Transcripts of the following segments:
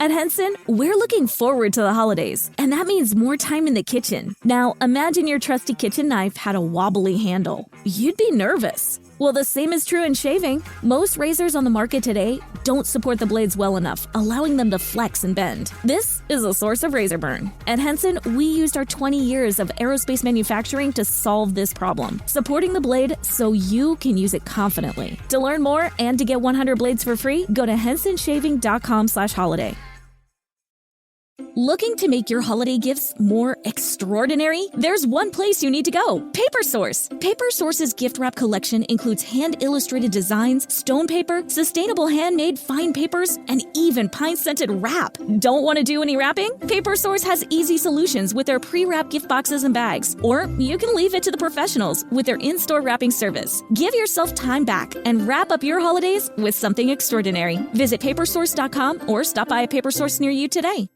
At Henson, we're looking forward to the holidays, and that means more time in the kitchen. Now, imagine your trusty kitchen knife had a wobbly handle. You'd be nervous. Well, the same is true in shaving. Most razors on the market today don't support the blades well enough, allowing them to flex and bend. This is a source of razor burn. At Henson, we used our 20 years of aerospace manufacturing to solve this problem, supporting the blade so you can use it confidently. To learn more and to get 100 blades for free, go to hensonshaving.com/holiday. Looking to make your holiday gifts more extraordinary? There's one place you need to go, PaperSource. PaperSource's gift wrap collection includes hand-illustrated designs, stone paper, sustainable handmade fine papers, and even pine-scented wrap. Don't want to do any wrapping? PaperSource has easy solutions with their pre-wrapped gift boxes and bags. Or you can leave it to the professionals with their in-store wrapping service. Give yourself time back and wrap up your holidays with something extraordinary. Visit papersource.com or stop by a PaperSource near you today.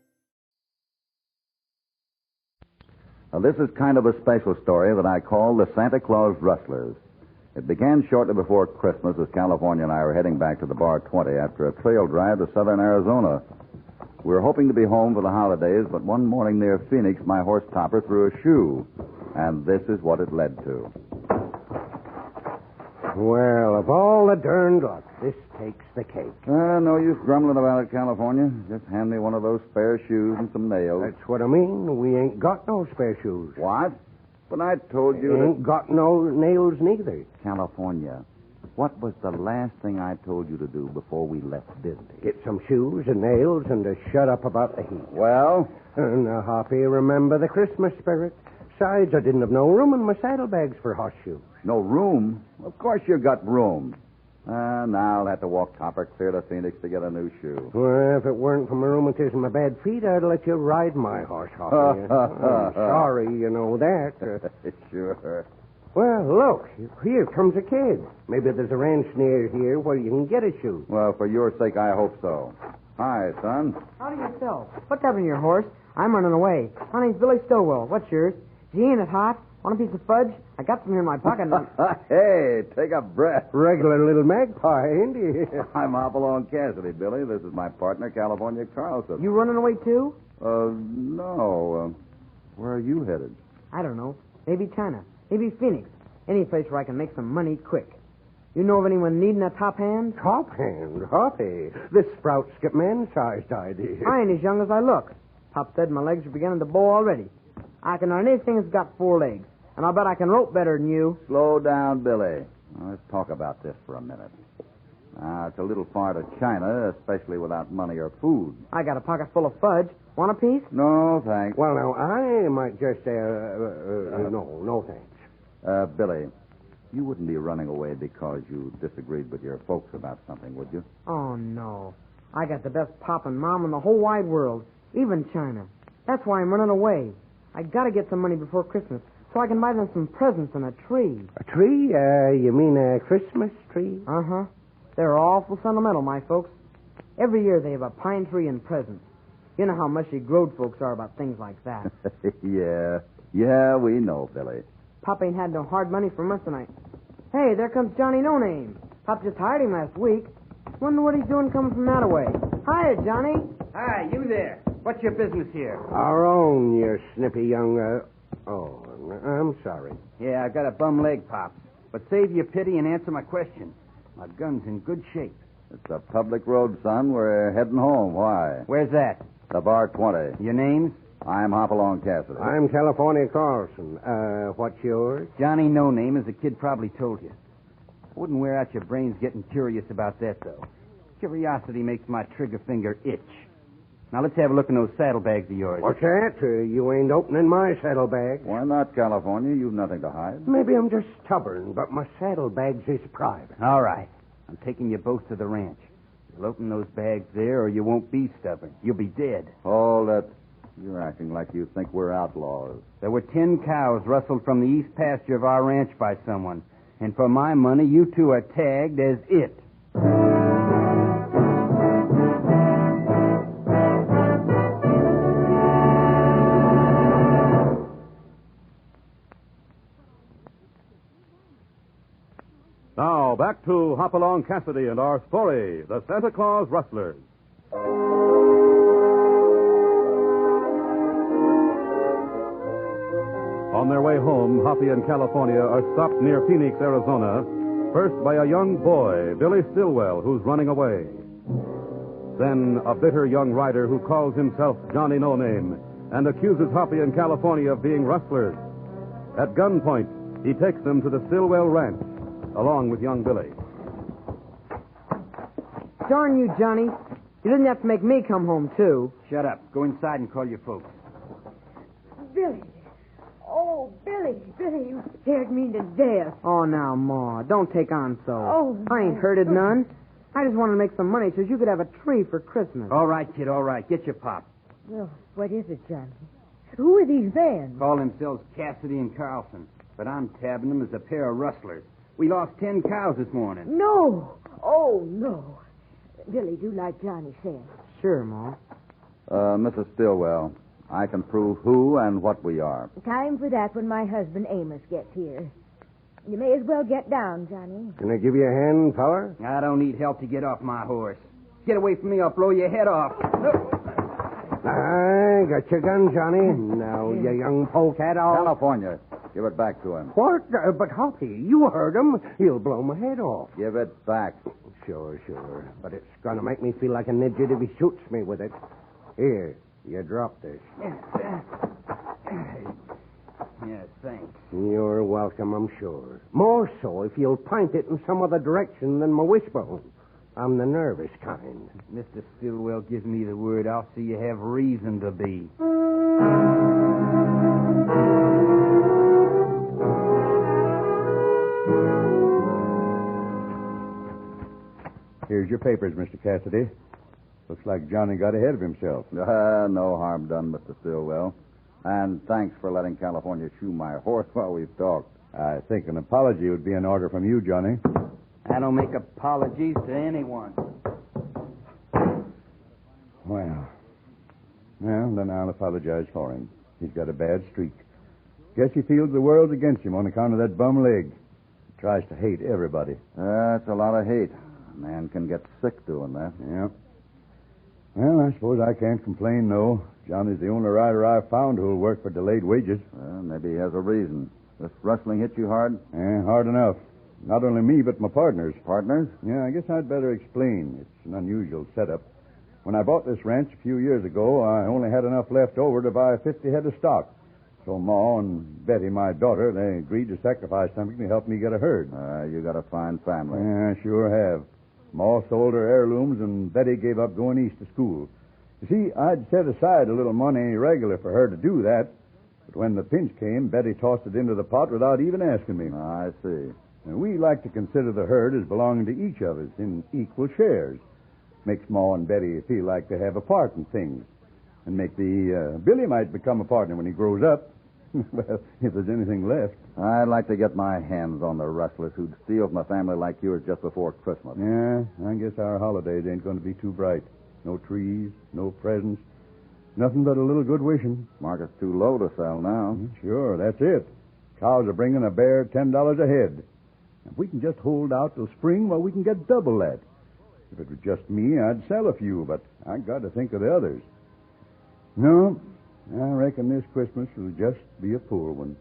Now, this is kind of a special story that I call the Santa Claus Rustlers. It began shortly before Christmas as California and I were heading back to the Bar 20 after a trail drive to southern Arizona. We were hoping to be home for the holidays, but one morning near Phoenix, my horse Topper threw a shoe, and this is what it led to. Well, of all the darned luck, this takes the cake. No use grumbling about it, California. Just hand me one of those spare shoes and some nails. That's what I mean. We ain't got no spare shoes. What? But I told you Ain't got no nails neither. California, what was the last thing I told you to do before we left Disney? Get some shoes and nails and to shut up about the heat. Well? Now, Hoppy, remember the Christmas spirit. Besides, I didn't have no room in my saddlebags for horseshoes. No room? Of course you got room. Now I'll have to walk Topper clear to Phoenix to get a new shoe. Well, if it weren't for my rheumatism and my bad feet, I'd let you ride my horse, Hoppy. I'm sorry, you know that. Sure. Well, look, here comes a kid. Maybe there's a ranch near here where you can get a shoe. Well, for your sake, I hope so. Hi, son. Howdy yourself. What's happened to your horse? I'm running away. My name's Billy Stowell. What's yours? Gee, ain't it hot? Want a piece of fudge? I got some here in my pocket. Hey, take a breath. Regular little magpie, ain't he? I'm Hopalong Cassidy, Billy. This is my partner, California Carlson. You running away, too? No. Where are you headed? I don't know. Maybe China. Maybe Phoenix. Any place where I can make some money quick. You know of anyone needing a top hand? Top hand, Hoppy. This sprout's got man-sized idea. I ain't as young as I look. Pop said my legs are beginning to bow already. I can run anything that's got 4 legs. And I'll bet I can rope better than you. Slow down, Billy. Now, let's talk about this for a minute. It's a little far to China, especially without money or food. I got a pocket full of fudge. Want a piece? No, thanks. Well, now, I might just, no thanks. Billy, you wouldn't be running away because you disagreed with your folks about something, would you? Oh, no. I got the best pop and mom in the whole wide world, even China. That's why I'm running away. I got to get some money before Christmas so I can buy them some presents and a tree. A tree? You mean a Christmas tree? Uh-huh. They're awful sentimental, my folks. Every year they have a pine tree and presents. You know how mushy Grode folks are about things like that. Yeah, we know, Billy. Pop ain't had no hard money from us tonight. Hey, there comes Johnny No Name. Pop just hired him last week. Wonder what he's doing coming from that way. Hiya, Johnny. Hi, you there. What's your business here? Our own, you snippy young, I'm sorry. Yeah, I got a bum leg, Pops. But save your pity and answer my question. My gun's in good shape. It's a public road, son. We're heading home. Why? Where's that? The Bar 20. Your names? I'm Hopalong Cassidy. I'm California Carlson. What's yours? Johnny No Name, as the kid probably told you. I wouldn't wear out your brains getting curious about that, though. Curiosity makes my trigger finger itch. Now, let's have a look in those saddlebags of yours. What's that? You ain't opening my saddlebag. Why not, California? You've nothing to hide. Maybe I'm just stubborn, but my saddlebags is private. All right. I'm taking you both to the ranch. You'll open those bags there, or you won't be stubborn. You'll be dead. Hold it. You're acting like you think we're outlaws. There were 10 cows rustled from the east pasture of our ranch by someone. And for my money, you two are tagged as it. Now, back to Hopalong Cassidy and our story, The Santa Claus Rustlers. On their way home, Hoppy and California are stopped near Phoenix, Arizona, first by a young boy, Billy Stillwell, who's running away. Then a bitter young rider who calls himself Johnny No Name and accuses Hoppy and California of being rustlers. At gunpoint, he takes them to the Stillwell Ranch, along with young Billy. Darn you, Johnny. You didn't have to make me come home, too. Shut up. Go inside and call your folks. Billy. Oh, Billy. Billy, you scared me to death. Oh, now, Ma, don't take on so. Oh, I ain't hurted none. I just wanted to make some money so you could have a tree for Christmas. All right, kid, all right. Get your pop. Well, what is it, Johnny? Who are these men? Call themselves Cassidy and Carlson, but I'm tabbing them as a pair of rustlers. We lost 10 cows this morning. No. Oh, no. Billy, do like Johnny said. Sure, Ma. Mrs. Stillwell, I can prove who and what we are. Time for that when my husband Amos gets here. You may as well get down, Johnny. Can I give you a hand, fella? I don't need help to get off my horse. Get away from me, I'll blow your head off. I got your gun, Johnny. Now, you young polecat, California, give it back to him. What? But Hoppy, you heard him. He'll blow my head off. Give it back. Sure. But it's going to make me feel like an idiot if he shoots me with it. Here, you drop this. Yes, thanks. You're welcome, I'm sure. More so if you'll point it in some other direction than my wishbone. I'm the nervous kind. Mr. Stillwell gives me the word. I'll see you have reason to be. Here's your papers, Mr. Cassidy. Looks like Johnny got ahead of himself. No harm done, Mr. Stillwell. And thanks for letting California shoe my horse while we've talked. I think an apology would be in order from you, Johnny. I don't make apologies to anyone. Well, then I'll apologize for him. He's got a bad streak. Guess he feels the world's against him on account of that bum leg. He tries to hate everybody. That's a lot of hate. A man can get sick doing that. Yeah. Well, I suppose I can't complain, no. Johnny's the only rider I've found who'll work for delayed wages. Well, maybe he has a reason. This rustling hit you hard? Yeah, hard enough. Not only me, but my partners. Partners? Yeah, I guess I'd better explain. It's an unusual setup. When I bought this ranch a few years ago, I only had enough left over to buy 50 head of stock. So Ma and Betty, my daughter, they agreed to sacrifice something to help me get a herd. You got a fine family. Yeah, I sure have. Ma sold her heirlooms, and Betty gave up going east to school. You see, I'd set aside a little money regular for her to do that, but when the pinch came, Betty tossed it into the pot without even asking me. I see. And we like to consider the herd as belonging to each of us in equal shares. Makes Ma and Betty feel like they have a part in things. And make Billy might become a partner when he grows up. Well, if there's anything left. I'd like to get my hands on the rustlers who'd steal from a family like yours just before Christmas. Yeah, I guess our holidays ain't going to be too bright. No trees, no presents, nothing but a little good wishing. Market's too low to sell now. Sure, that's it. Cows are bringing a bare $10 a head. If we can just hold out till spring, well, we can get double that. If it was just me, I'd sell a few, but I got to think of the others. No, I reckon this Christmas will just be a poor one.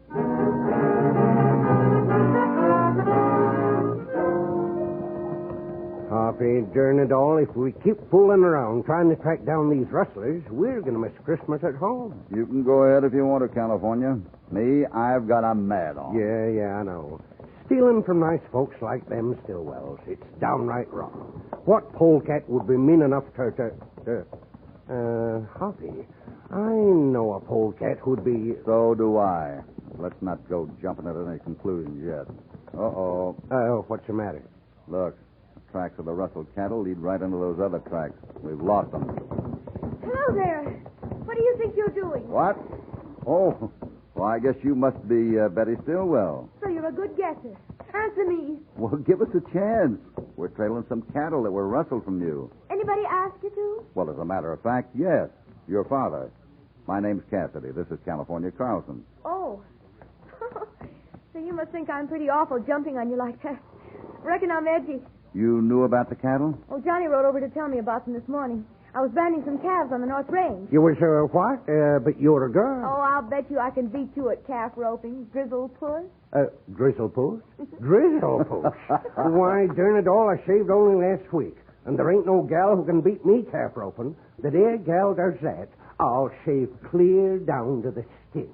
Hoppy, darn it all, if we keep fooling around trying to track down these rustlers, we're going to miss Christmas at home. You can go ahead if you want to, California. Me, I've got a mad on. Yeah, I know. Stealing from nice folks like them Stillwells, it's downright wrong. What polecat would be mean enough Hoppy, I know a polecat who'd be... So do I. Let's not go jumping at any conclusions yet. Uh-oh. What's the matter? Look, the tracks of the rustled cattle lead right into those other tracks. We've lost them. Hello there. What do you think you're doing? What? Oh, well, I guess you must be Betty Stillwell. So you're a good guesser. Answer me. Well, give us a chance. We're trailing some cattle that were rustled from you. Anybody ask you to? Well, as a matter of fact, yes. Your father. My name's Cassidy. This is California Carlson. Oh. So you must think I'm pretty awful jumping on you like that. Reckon I'm edgy. You knew about the cattle? Oh, Johnny rode over to tell me about them this morning. I was banding some calves on the North Range. You was, what? But you're a girl. Oh, I'll bet you I can beat you at calf roping, grizzle puss. Drizzle Puss? Drizzle Puss? Why, darn it all, I shaved only last week. And there ain't no gal who can beat me calf roping. The day a gal does that, I'll shave clear down to the skin.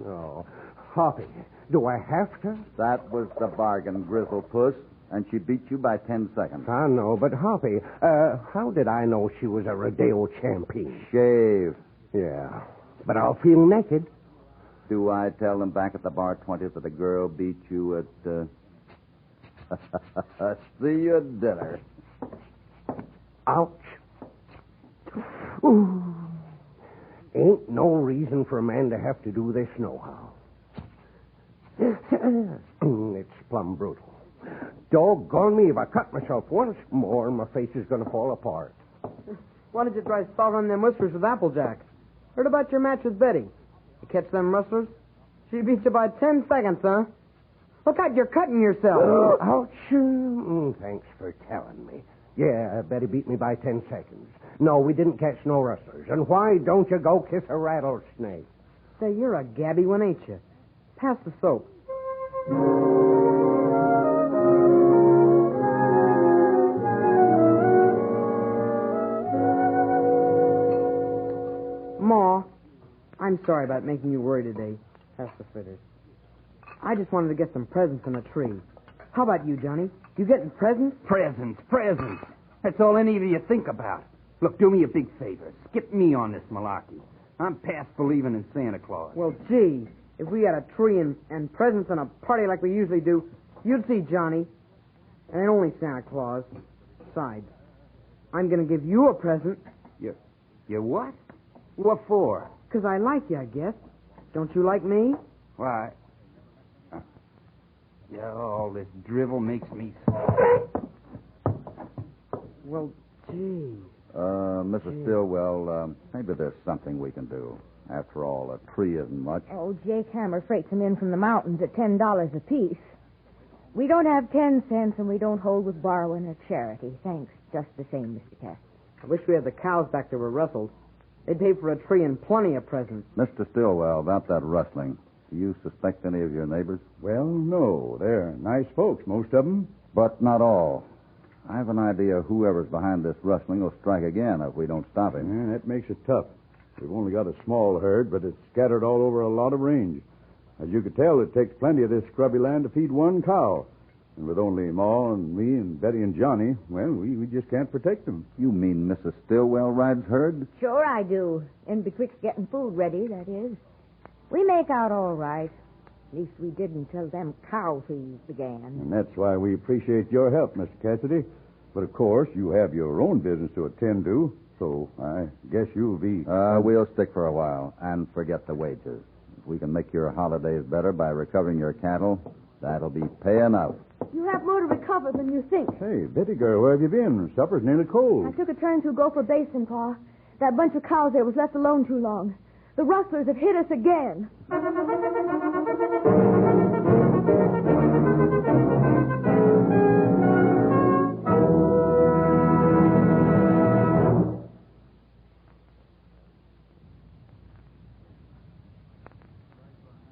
No. Hoppy, do I have to? That was the bargain, Grizzle Puss, and she beat you by 10 seconds. I know, but Hoppy, how did I know she was a rodeo champion? Shave. Yeah, but I'll feel naked. Do I tell them back at the bar 20 that a girl beat you at, see you at dinner. Ouch. Ooh. Ain't no reason for a man to have to do this nohow. It's plumb brutal. Doggone me, if I cut myself once more, my face is going to fall apart. Why don't you try spouting them whiskers with Applejack? Heard about your match with Betty. You catch them rustlers? She beat you by 10 seconds, huh? Look out, you're cutting yourself. Ouch. Thanks for telling me. Yeah, Betty beat me by 10 seconds. No, we didn't catch no rustlers. And why don't you go kiss a rattlesnake? Say, you're a gabby one, ain't you? Pass the soap. Ma, I'm sorry about making you worry today. Pass the fritters. I just wanted to get some presents in a tree. How about you, Johnny? You getting presents? Presents. That's all any of you think about. Look, do me a big favor. Skip me on this malarkey. I'm past believing in Santa Claus. Well, gee, if we had a tree and presents and a party like we usually do, you'd see Johnny. And ain't only Santa Claus. Besides, I'm going to give you a present. You what? What for? 'Cause I like you, I guess. Don't you like me? Why? All this drivel makes me... Well, gee. Mrs. Stillwell, maybe there's something we can do. After all, a tree isn't much. Oh, Jake Hammer freights them in from the mountains at $10 apiece. We don't have 10 cents, and we don't hold with borrowing or charity. Thanks, just the same, Mr. Cass. I wish we had the cows back that were rustled. They'd pay for a tree and plenty of presents. Mr. Stillwell, about that rustling, do you suspect any of your neighbors? Well, no. They're nice folks, most of them. But not all. I have an idea whoever's behind this rustling will strike again if we don't stop him. Yeah, that makes it tough. We've only got a small herd, but it's scattered all over a lot of range. As you could tell, it takes plenty of this scrubby land to feed one cow. And with only Ma and me and Betty and Johnny, well, we just can't protect them. You mean Mrs. Stillwell rides herd? Sure I do. In betwixt getting food ready, that is. We make out all right. At least we did until them cow thieves began. And that's why we appreciate your help, Mr. Cassidy. But, of course, you have your own business to attend to, so I guess you'll be... We'll stick for a while and forget the wages. If we can make your holidays better by recovering your cattle, that'll be pay enough. You have more to recover than you think. Hey, Betty girl, where have you been? Supper's nearly cold. I took a turn through Gopher Basin, Pa. That bunch of cows there was left alone too long. The rustlers have hit us again.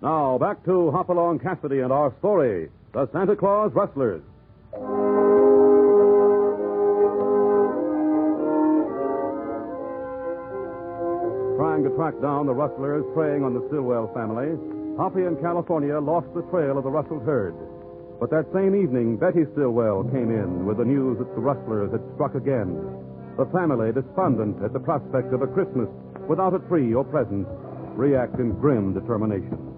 Now, back to Hopalong Cassidy and our story, The Santa Claus Rustlers. Trying to track down the rustlers preying on the Stillwell family, Hoppy in California lost the trail of the rustled herd. But that same evening, Betty Stillwell came in with the news that the rustlers had struck again. The family, despondent at the prospect of a Christmas without a tree or present, react in grim determination.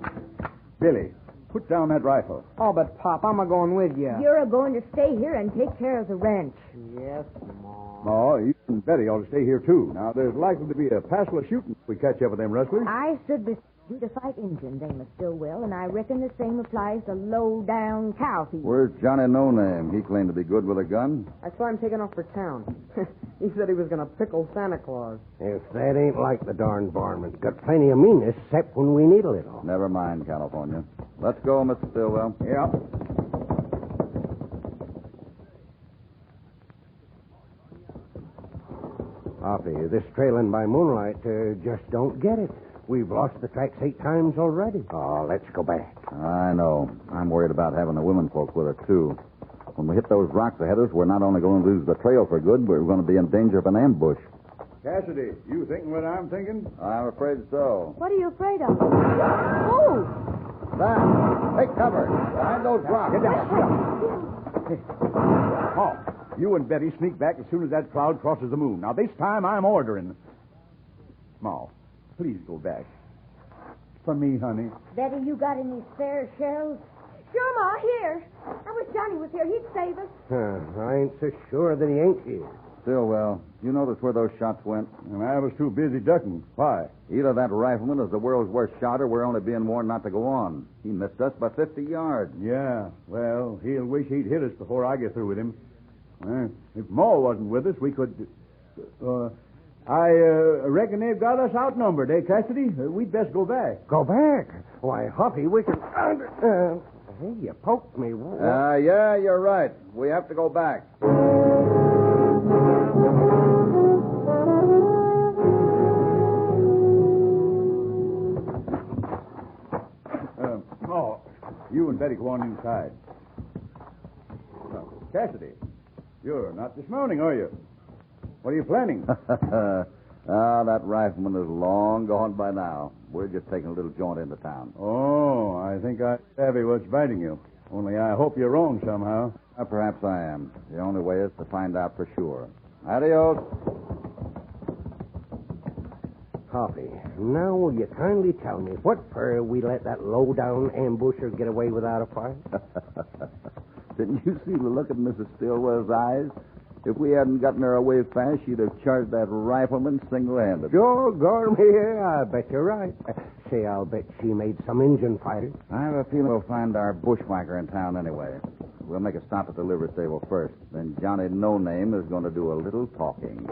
Billy, put down that rifle. Oh, but, Pop, I'm a-going with you. You're a-going to stay here and take care of the ranch. Yes, Ma. Ma, you and Betty ought to stay here, too. Now, there's likely to be a passel of shooting if we catch up with them rustlers. I stood beside profession to fight Indians, Amos Stillwell, and I reckon the same applies to low-down cow thieves. Where's Johnny No Name? He claimed to be good with a gun. I saw him taking off for town. He said he was going to pickle Santa Claus. If that ain't like the darn varmint. Got plenty of meanness, except when we need a little. Never mind, California. Let's go, Mr. Stillwell. Yeah. Hoppy, this trailing by moonlight just don't get it. We've lost the tracks 8 times already. Oh, let's go back. I know. I'm worried about having the women folks with us, too. When we hit those rocks ahead of us, we're not only going to lose the trail for good, but we're going to be in danger of an ambush. Cassidy, you thinking what I'm thinking? I'm afraid so. What are you afraid of? Oh! Sam, take cover. Behind those rocks. Get down. Oh, you and Betty sneak back as soon as that cloud crosses the moon. Now, this time I'm ordering. Ma, please go back. For me, honey. Betty, you got any spare shells? Sure, Ma, here. I wish Johnny was here. He'd save us. I ain't so sure that he ain't here. Stillwell, you notice where those shots went? And I was too busy ducking. Why? Either that rifleman is the world's worst shot, or we're only being warned not to go on. He missed us by 50 yards. Yeah, well, he'll wish he'd hit us before I get through with him. If Ma wasn't with us, we could... I reckon they've got us outnumbered, eh, Cassidy? We'd best go back. Go back? Why, Hoppy, we can... hey, you poked me. Yeah, you're right. We have to go back. You and Betty go on inside. Cassidy, you're not dismounting, are you? What are you planning? That rifleman is long gone by now. We're just taking a little jaunt into town. Oh, I think I savvy what's biting you. Only I hope you're wrong somehow. Perhaps I am. The only way is to find out for sure. Adios. Hoppy, now will you kindly tell me what for we let that low-down ambusher get away without a fight? Didn't you see the look in Mrs. Stillwell's eyes? If we hadn't gotten her away fast, she'd have charged that rifleman single-handed. Doggone me, I bet you're right. Say, I'll bet she made some Indian fighters. I have a feeling we'll find our bushwhacker in town anyway. We'll make a stop at the liver stable first. Then Johnny No Name is going to do a little talking.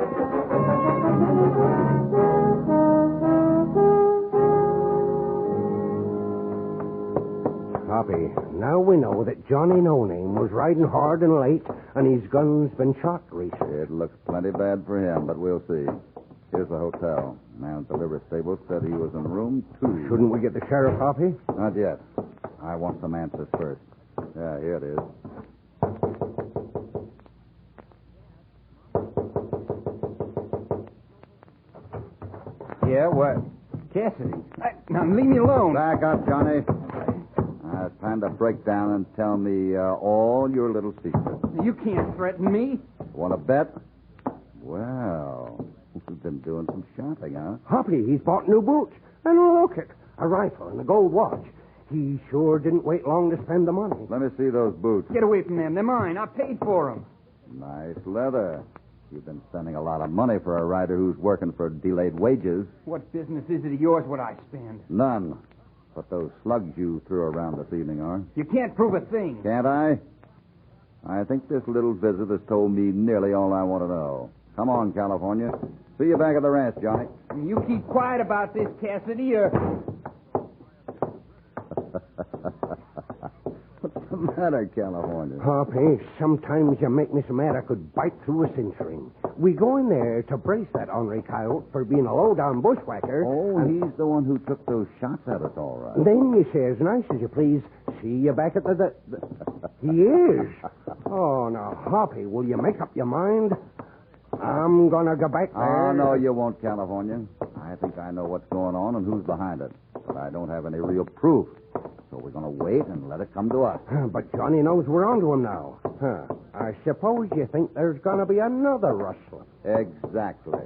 Hoppy, now we know that Johnny No Name was riding hard and late, and his gun's been shot recently. It looks plenty bad for him, but we'll see. Here's the hotel. Man at the liver stable said he was in room 2. Shouldn't we get the sheriff, Hoppy? Not yet. I want some answers first. Yeah, here it is. Yeah, what? Cassidy. Now, leave me alone. Back up, Johnny. It's time to break down and tell me all your little secrets. You can't threaten me. Want to bet? Well, we've been doing some shopping, huh? Hoppy, he's bought new boots. And look it, a rifle and a gold watch. He sure didn't wait long to spend the money. Let me see those boots. Get away from them. They're mine. I paid for them. Nice leather. You've been spending a lot of money for a rider who's working for delayed wages. What business is it of yours what I spend? None. But those slugs you threw around this evening are. You can't prove a thing. Can't I? I think this little visit has told me nearly all I want to know. Come on, California. See you back at the ranch, Johnny. You keep quiet about this, Cassidy, or... What's the matter, California? Hoppy, sometimes you make me so mad I could bite through a cinch ring. We go in there to brace that ornery coyote for being a low-down bushwhacker. Oh, he's the one who took those shots at us, all right. Then you say as nice as you please, see you back at the... He is. Oh, now, Hoppy, will you make up your mind? I'm gonna go back there. Oh, no, you won't, California. I think I know what's going on and who's behind it. But I don't have any real proof. So we're going to wait and let it come to us. But Johnny knows we're onto him now. I suppose you think there's going to be another rustling. Exactly.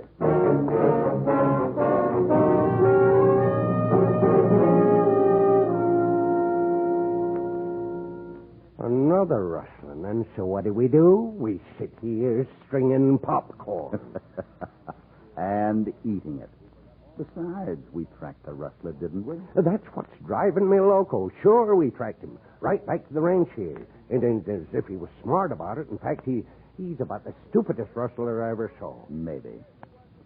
Another rustling. And so what do? We sit here stringing popcorn. And eating it. Besides, we tracked the rustler, didn't we? That's what's driving me loco. Sure, we tracked him right back to the ranch here. And as if he was smart about it. In fact, he's about the stupidest rustler I ever saw. Maybe.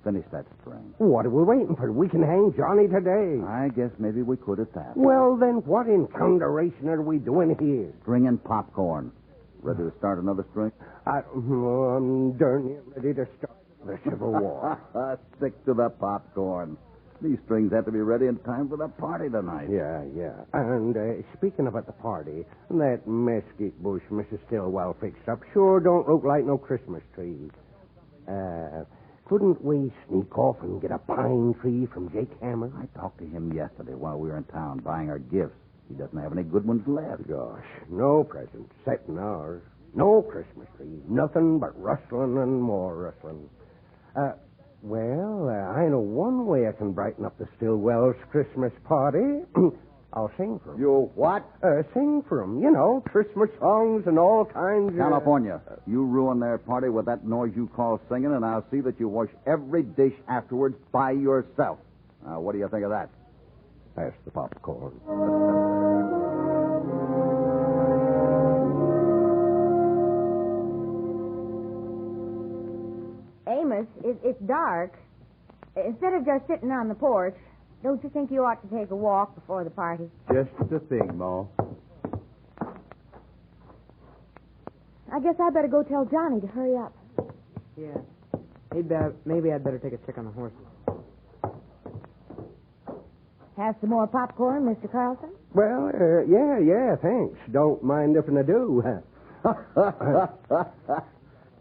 Finish that string. What are we waiting for? We can hang Johnny today. I guess maybe we could at that. Well, then what in thunderation are we doing here? Stringing popcorn. Ready to start another string? I'm darn near ready to start the Civil War. Stick to the popcorn. These strings have to be ready in time for the party tonight. Yeah. And speaking about the party, that mesquite bush Mrs. Stillwell fixed up sure don't look like no Christmas tree. Couldn't we sneak off and get a pine tree from Jake Hammer? I talked to him yesterday while we were in town buying our gifts. He doesn't have any good ones left. Gosh, no presents, setting ours. No Christmas tree. Nothing but rustling and more rustling. I know one way I can brighten up the Stillwells' Christmas party. I'll sing for 'em. You what? Sing for 'em. You know, Christmas songs and all kinds of... California, you ruin their party with that noise you call singing, and I'll see that you wash every dish afterwards by yourself. Now, what do you think of that? Pass the popcorn. Amos, it's dark. Instead of just sitting on the porch, don't you think you ought to take a walk before the party? Just the thing, Ma. I guess I better go tell Johnny to hurry up. Yeah. Maybe I'd better take a check on the horses. Have some more popcorn, Mr. Carlson? Well, yeah, thanks. Don't mind if I do.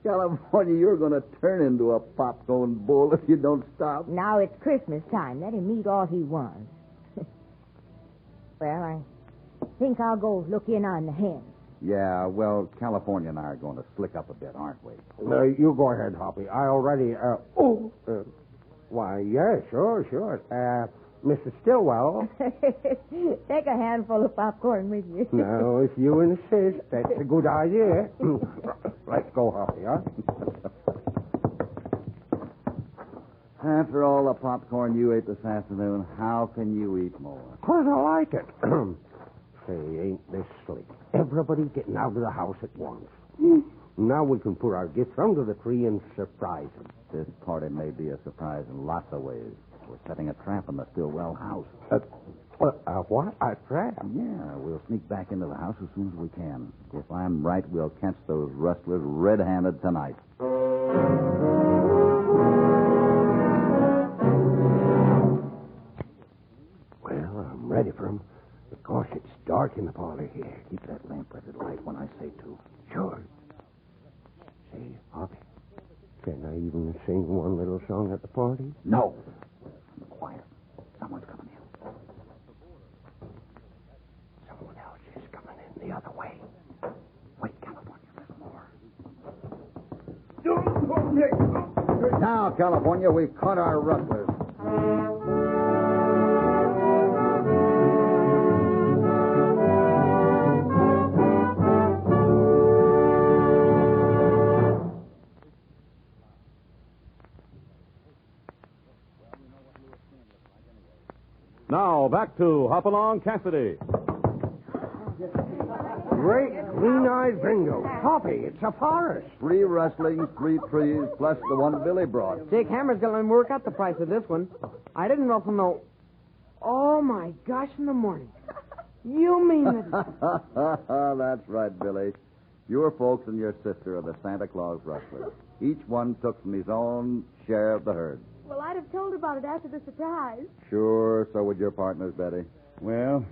California, you're going to turn into a popcorn bull if you don't stop. Now it's Christmas time. Let him eat all he wants. Well, I think I'll go look in on the hens. Yeah, well, California and I are going to slick up a bit, aren't we? You go ahead, Hoppy. I already... why, yeah, sure. Mrs. Stillwell. Take a handful of popcorn with you. No, if you insist, that's a good idea. Let's go, Hoppy, huh? After all the popcorn you ate this afternoon, how can you eat more? 'Cause I like it. Say, ain't this slick? Everybody getting out of the house at once. Now we can put our gifts under the tree and surprise them. This party may be a surprise in lots of ways. We're setting a trap in the Stillwell house. What? A trap? Yeah, we'll sneak back into the house as soon as we can. If I'm right, we'll catch those rustlers red-handed tonight. Well, I'm ready for 'em. Of course, it's dark in the parlor here. Keep that lamp at light when I say to. Sure. Say, Hoppy, can I even sing one little song at the party? No. Quiet. Someone's coming in. Someone else is coming in the other way. Wait, California, there's more. Now, California, we've caught our rustlers. Now, back to Hopalong Cassidy. Great green-eyed bingo. Hoppy, it's a forest. 3 rustlings, 3 trees, plus the one Billy brought. Jake Hammer's going to work out the price of this one. I didn't rustle no... Oh, my gosh, in the morning. You mean it? That's right, Billy. Your folks and your sister are the Santa Claus rustlers. Each one took from his own share of the herd. Well, I'd have told about it after the surprise. Sure, so would your partners, Betty. Well,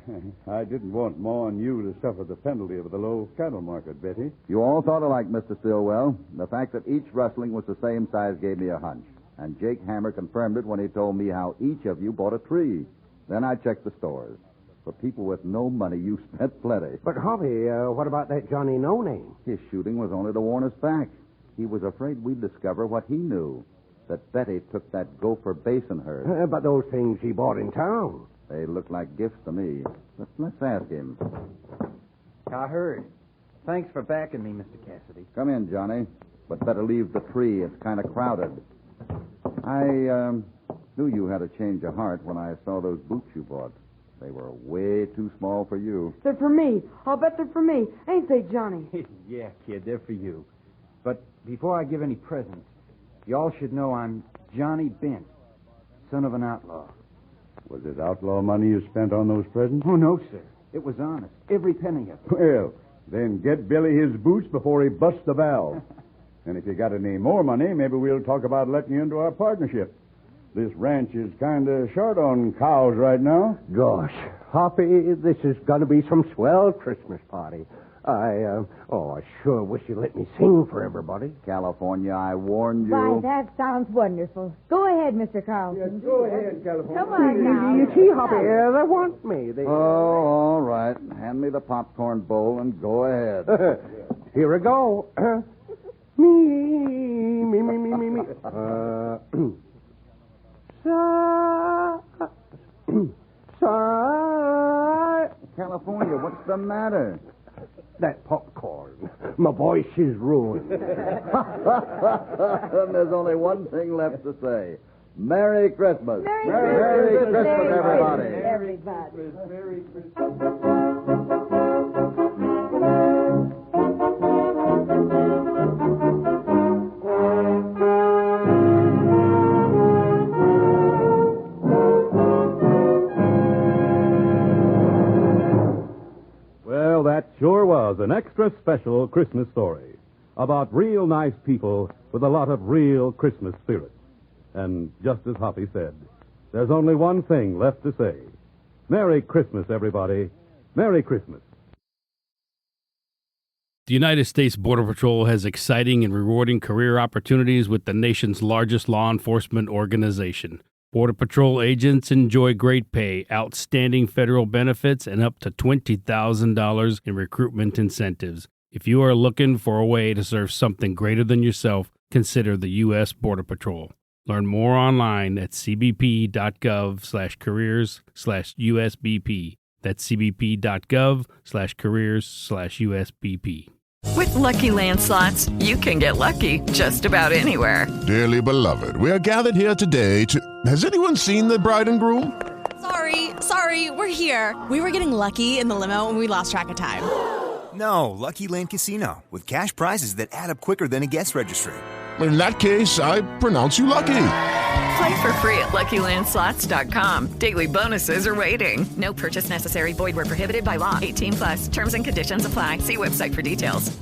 I didn't want Ma and you to suffer the penalty of the low cattle market, Betty. You all thought alike, Mr. Stillwell. The fact that each rustling was the same size gave me a hunch. And Jake Hammer confirmed it when he told me how each of you bought a tree. Then I checked the stores. For people with no money, you spent plenty. But, Hoppy, what about that Johnny No-Name? His shooting was only to warn us back. He was afraid we'd discover what he knew. That Betty took that gopher basin herd. But those things he bought in town. They look like gifts to me. Let's ask him. I heard. Thanks for backing me, Mr. Cassidy. Come in, Johnny. But better leave the tree. It's kind of crowded. I knew you had a change of heart when I saw those boots you bought. They were way too small for you. They're for me. I'll bet they're for me. Ain't they, Johnny? Yeah, kid, they're for you. But before I give any presents, y'all should know I'm Johnny Bent, son of an outlaw. Was it outlaw money you spent on those presents? Oh, no, sir. It was honest. Every penny of it. Well, then get Billy his boots before he busts the valve. And if you got any more money, maybe we'll talk about letting you into our partnership. This ranch is kind of short on cows right now. Gosh, Hoppy, this is going to be some swell Christmas party. I sure wish you'd let me sing for everybody. California, I warned you. Why, that sounds wonderful. Go ahead, Mr. Carlson. Go ahead, California. Come on now. You see, Hoppy, they want me. Oh, all right. Hand me the popcorn bowl and go ahead. Here we go. Me. California, what's the matter? That popcorn. My voice is ruined. And there's only one thing left to say. Merry Christmas. Merry Christmas, everybody. Merry Christmas. Well, that sure was an extra special Christmas story about real nice people with a lot of real Christmas spirit. And just as Hoppy said, there's only one thing left to say. Merry Christmas, everybody. Merry Christmas. The United States Border Patrol has exciting and rewarding career opportunities with the nation's largest law enforcement organization. Border Patrol agents enjoy great pay, outstanding federal benefits, and up to $20,000 in recruitment incentives. If you are looking for a way to serve something greater than yourself, consider the U.S. Border Patrol. Learn more online at cbp.gov/careers/USBP. That's cbp.gov/careers/USBP. With Lucky Land Slots, you can get lucky just about anywhere. Dearly beloved, we are gathered here today to... Has anyone seen the bride and groom? Sorry, we're here. We were getting lucky in the limo and we lost track of time. No, Lucky Land Casino, with cash prizes that add up quicker than a guest registry. In that case, I pronounce you lucky. Play for free at LuckyLandSlots.com. Daily bonuses are waiting. No purchase necessary. Void where prohibited by law. 18+. Terms and conditions apply. See website for details.